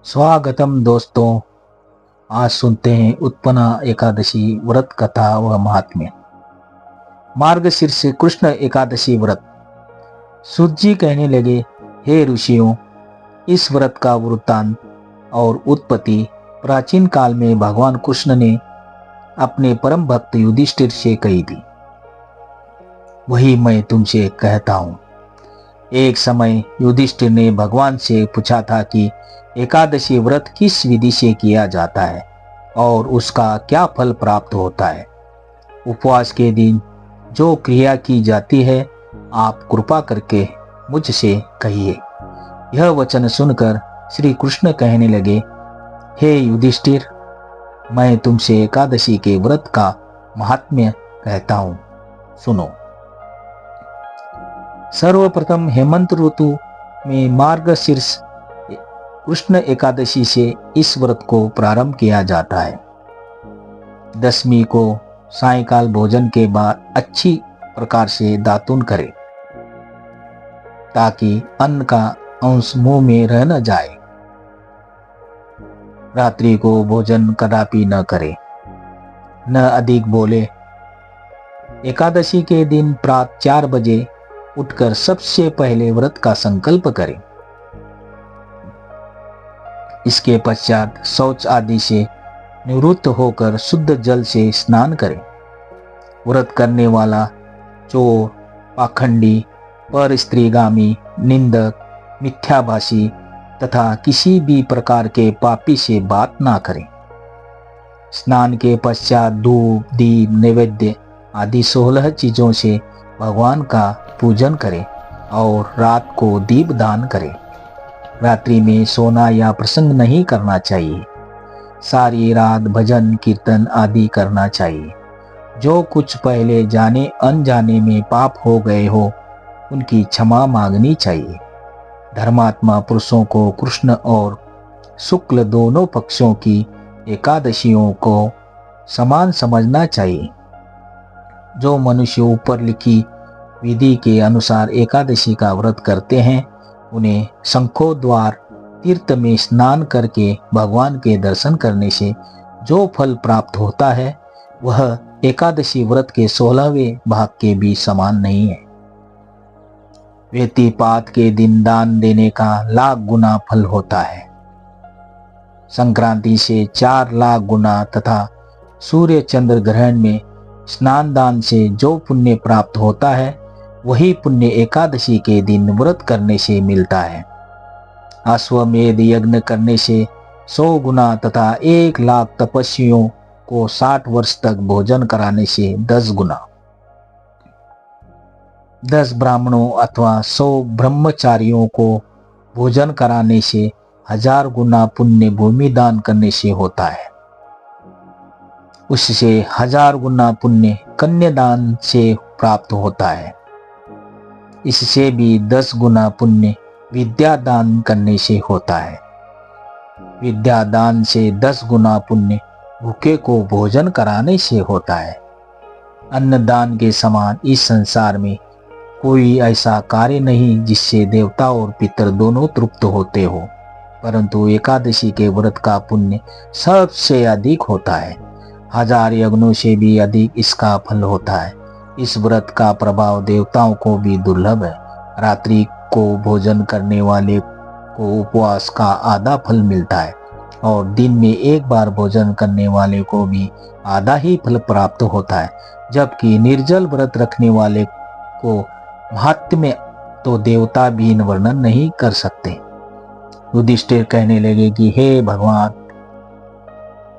स्वागतम दोस्तों। आज सुनते हैं उत्पन्ना एकादशी व्रत कथा व महात्म्य। मार्गशीर्ष कृष्ण एकादशी व्रत। सूत जी कहने लगे, हे ऋषियों, इस व्रत का वृत्तांत और उत्पत्ति प्राचीन काल में भगवान कृष्ण ने अपने परम भक्त युधिष्ठिर से कही थी। वही मैं तुमसे कहता हूँ। एक समय युधिष्ठिर ने भगवान से पूछा था कि एकादशी व्रत किस विधि से किया जाता है और उसका क्या फल प्राप्त होता है। उपवास के दिन जो क्रिया की जाती है, आप कृपा करके मुझसे कहिए। यह वचन सुनकर श्री कृष्ण कहने लगे, हे युधिष्ठिर, मैं तुमसे एकादशी के व्रत का महात्म्य कहता हूँ, सुनो। सर्वप्रथम हेमंत ऋतु में मार्गशीर्ष कृष्ण एकादशी से इस व्रत को प्रारंभ किया जाता है। दशमी को सायंकाल भोजन के बाद अच्छी प्रकार से दातुन करें ताकि अन्न का अंश मुंह में रह न जाए। रात्रि को भोजन कदापि न करे, न अधिक बोले। एकादशी के दिन प्रातः 4 बजे उठकर सबसे पहले व्रत का संकल्प करें। इसके पश्चात शौच आदि से निवृत्त होकर शुद्ध जल से स्नान करें। व्रत करने वाला चोर, पाखंडी, पर स्त्रीगामी, निंदक, मिथ्याभाषी तथा किसी भी प्रकार के पापी से बात ना करें। स्नान के पश्चात धूप, दीप, नैवेद्य आदि 16 चीजों से भगवान का पूजन करें और रात को दीप दान करें। रात्रि में सोना या प्रसंग नहीं करना चाहिए। सारी रात भजन कीर्तन आदि करना चाहिए। जो कुछ पहले जाने अनजाने में पाप हो गए हो, उनकी क्षमा मांगनी चाहिए। धर्मात्मा पुरुषों को कृष्ण और शुक्ल दोनों पक्षों की एकादशियों को समान समझना चाहिए। जो मनुष्य ऊपर लिखी विधि के अनुसार एकादशी का व्रत करते हैं, उन्हें शंखोद्वार तीर्थ में स्नान करके भगवान के दर्शन करने से जो फल प्राप्त होता है, वह एकादशी व्रत के 16वें भाग के भी समान नहीं है। व्यतिपात के दिन दान देने का लाख गुना फल होता है। संक्रांति से 4 लाख गुना तथा सूर्य चंद्र ग्रहण में स्नान दान से जो पुण्य प्राप्त होता है, वही पुण्य एकादशी के दिन व्रत करने से मिलता है। अश्वमेध यज्ञ करने से 100 गुना तथा 1 लाख तपस्वियों को 60 वर्ष तक भोजन कराने से 10 गुना। 10 ब्राह्मणों अथवा 100 ब्रह्मचारियों को भोजन कराने से 1000 गुना पुण्य भूमि दान करने से होता है। उससे 1000 गुना पुण्य कन्यादान से प्राप्त होता है। इससे भी 10 गुना पुण्य विद्या दान करने से होता है। विद्या दान से 10 गुना पुण्य भूखे को भोजन कराने से होता है। अन्नदान के समान इस संसार में कोई ऐसा कार्य नहीं जिससे देवता और पितर दोनों तृप्त होते हो, परंतु एकादशी के व्रत का पुण्य सबसे अधिक होता है। 1000 यज्ञों से भी अधिक इसका फल होता है। इस व्रत का प्रभाव देवताओं को भी दुर्लभ है। रात्रि को भोजन करने वाले को उपवास का आधा फल मिलता है और दिन में एक बार भोजन करने वाले को भी आधा ही फल प्राप्त होता है, जबकि निर्जल व्रत रखने वाले को महात्म्य तो देवता भी वर्णन नहीं कर सकते। युधिष्ठिर कहने लगे कि हे भगवान,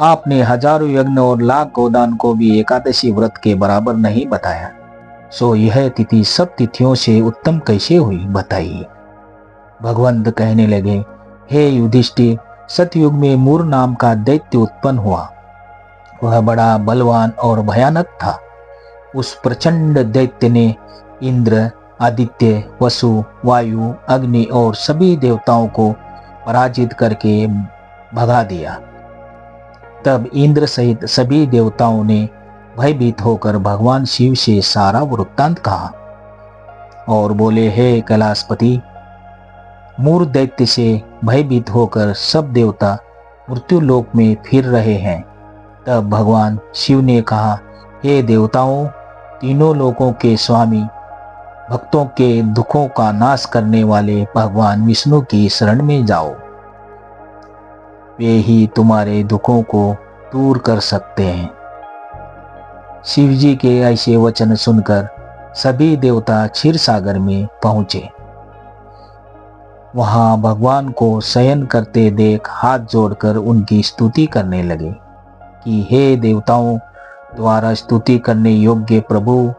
आपने हजारों यज्ञ और लाख गोदान को भी एकादशी व्रत के बराबर नहीं बताया, सो यह तिथि सब तिथियों से उत्तम कैसे हुई, बताइए। भगवंत कहने लगे, हे युधिष्ठिर, सतयुग में मूर नाम का दैत्य उत्पन्न हुआ। वह बड़ा बलवान और भयानक था। उस प्रचंड दैत्य ने इंद्र, आदित्य, वसु, वायु, अग्नि और सभी देवताओं को पराजित करके भगा दिया। तब इंद्र सहित सभी देवताओं ने भयभीत होकर भगवान शिव से सारा वृत्तांत कहा और बोले, हे कैलाशपति, मूर दैत्य से भयभीत होकर सब देवता मृत्यु लोक में फिर रहे हैं। तब भगवान शिव ने कहा, हे देवताओं, तीनों लोकों के स्वामी, भक्तों के दुखों का नाश करने वाले भगवान विष्णु की शरण में जाओ। वे ही तुम्हारे दुखों को दूर कर सकते हैं। शिव जी के ऐसे वचन सुनकर सभी देवता क्षीर सागर में पहुंचे। वहां भगवान को शयन करते देख हाथ जोड़कर उनकी स्तुति करने लगे कि हे देवताओं द्वारा स्तुति करने योग्य प्रभु,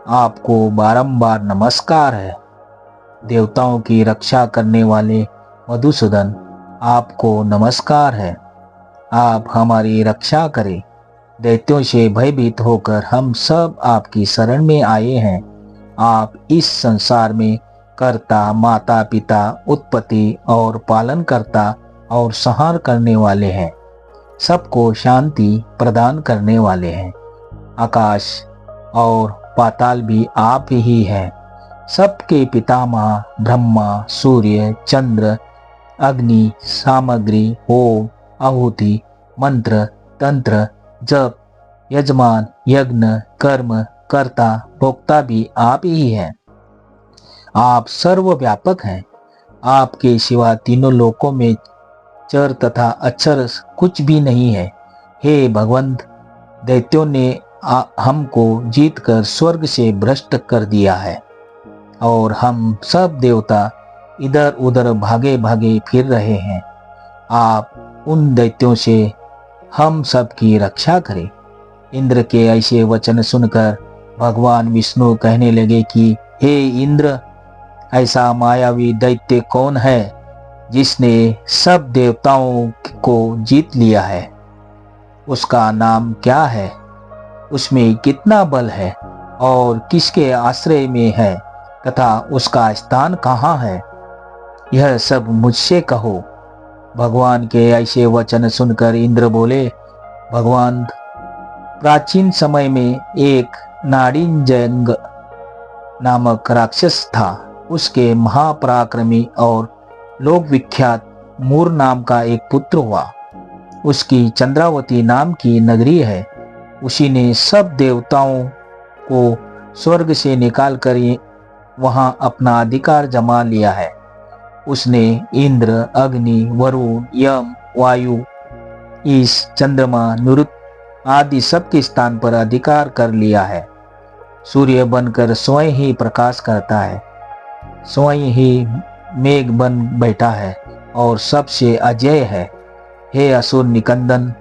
आपको बारंबार नमस्कार है। देवताओं की रक्षा करने वाले मधुसूदन, आपको नमस्कार है। आप हमारी रक्षा करें। दैत्यों से भयभीत होकर हम सब आपकी शरण में आए हैं। आप इस संसार में कर्ता, माता पिता, उत्पत्ति और पालन करता और संहार करने वाले हैं। सबको शांति प्रदान करने वाले हैं। आकाश और पाताल भी आप ही हैं। सबके पितामह ब्रह्मा, सूर्य, चंद्र, अग्नि, सामग्री, होम, आहुति, मंत्र, तंत्र, जप, यजमान, यज्ञ, कर्म, कर्ता, भोक्ता भी आप ही हैं। आप सर्वव्यापक हैं। आपके सिवा तीनों लोकों में चर तथा अक्षर कुछ भी नहीं है। हे भगवंत, दैत्यों ने हमको जीतकर स्वर्ग से भ्रष्ट कर दिया है और हम सब देवता इधर उधर भागे भागे फिर रहे हैं। आप उन दैत्यों से हम सब की रक्षा करें। इंद्र के ऐसे वचन सुनकर भगवान विष्णु कहने लगे कि हे इंद्र, ऐसा मायावी दैत्य कौन है जिसने सब देवताओं को जीत लिया है? उसका नाम क्या है? उसमें कितना बल है और किसके आश्रय में है तथा उसका स्थान कहाँ है? यह सब मुझसे कहो। भगवान के ऐसे वचन सुनकर इंद्र बोले, भगवान, प्राचीन समय में एक नाड़िंजंग नामक राक्षस था। उसके महापराक्रमी और लोक विख्यात मूर नाम का एक पुत्र हुआ। उसकी चंद्रावती नाम की नगरी है। उसी ने सब देवताओं को स्वर्ग से निकालकर वहां अपना अधिकार जमा लिया है। उसने इंद्र, अग्नि, वरुण, यम, वायु, ईश, चंद्रमा, निरुक्त आदि सबके स्थान पर अधिकार कर लिया है। सूर्य बनकर स्वयं ही प्रकाश करता है, स्वयं ही मेघ बन बैठा है और सबसे अजय है। हे असुर निकंदन,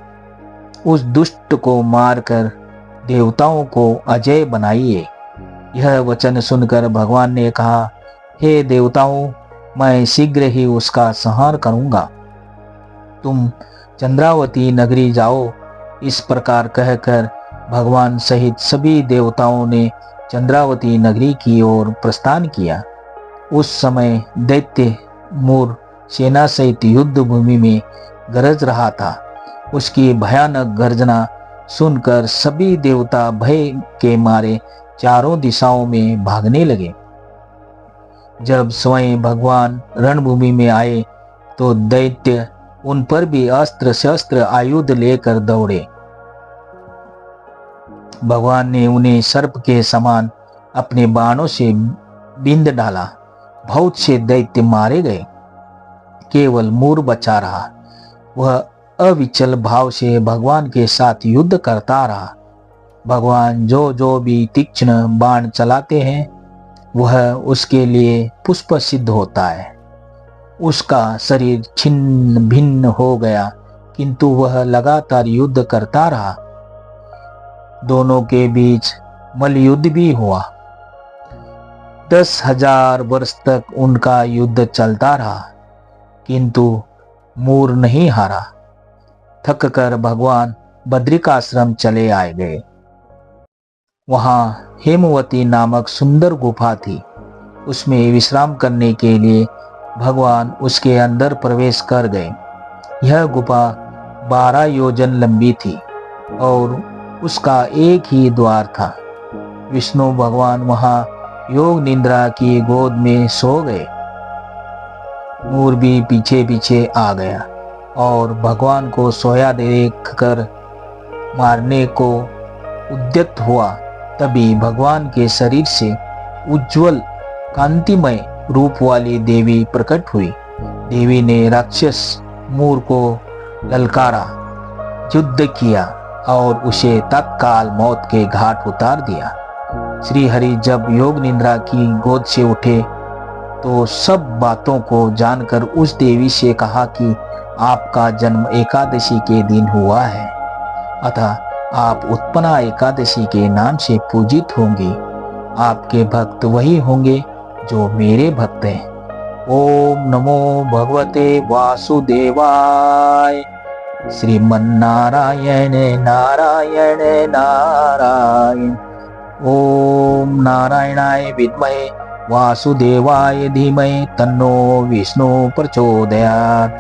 उस दुष्ट को मारकर देवताओं को अजय बनाइए। यह वचन सुनकर भगवान ने कहा, हे देवताओं, मैं शीघ्र ही उसका संहार करूंगा। तुम चंद्रावती नगरी जाओ। इस प्रकार कहकर भगवान सहित सभी देवताओं ने चंद्रावती नगरी की ओर प्रस्थान किया। उस समय दैत्य मूर सेना सहित युद्ध भूमि में गरज रहा था। उसकी भयानक गर्जना सुनकर सभी देवता भय के मारे चारों दिशाओं में भागने लगे। जब स्वयं भगवान रणभूमि में आए तो दैत्य उन पर भी अस्त्र शस्त्र आयुध लेकर दौड़े। भगवान ने उन्हें सर्प के समान अपने बाणों से बींध डाला। बहुत से दैत्य मारे गए, केवल मूर बचा रहा। वह अविचल भाव से भगवान के साथ युद्ध करता रहा। भगवान जो जो भी तीक्ष्ण बाण चलाते हैं वह उसके लिए पुष्प सिद्ध होता है। उसका शरीर छिन्न भिन्न हो गया, किंतु वह लगातार युद्ध करता रहा। दोनों के बीच मल्लयुद्ध भी हुआ। 10,000 वर्ष तक उनका युद्ध चलता रहा, किंतु मूर नहीं हारा। थक कर भगवान बद्रिकाश्रम चले आए गए। वहां हेमवती नामक सुंदर गुफा थी। उसमें विश्राम करने के लिए भगवान उसके अंदर प्रवेश कर गए। यह गुफा 12 योजन लंबी थी और उसका एक ही द्वार था। विष्णु भगवान वहां योग निद्रा की गोद में सो गए। मोर भी पीछे पीछे आ गया और भगवान को सोया देखकर मारने को उद्यत हुआ। तभी भगवान के शरीर से उज्जवल कांतिमय रूप वाली देवी प्रकट हुई। देवी ने राक्षस मोर को ललकारा, युद्ध किया और उसे तत्काल मौत के घाट उतार दिया। श्री हरि जब योग निद्रा की गोद से उठे तो सब बातों को जानकर उस देवी से कहा कि आपका जन्म एकादशी के दिन हुआ है, अतः आप उत्पन्ना एकादशी के नाम से पूजित होंगी। आपके भक्त वही होंगे जो मेरे भक्त हैं। ओम नमो भगवते वासुदेवाय। श्रीमन्नारायण नारायण नारायण। ओम नारायणाय विद्महे वासुदेवाय धीमहि तन्नो विष्णु प्रचोदयात्।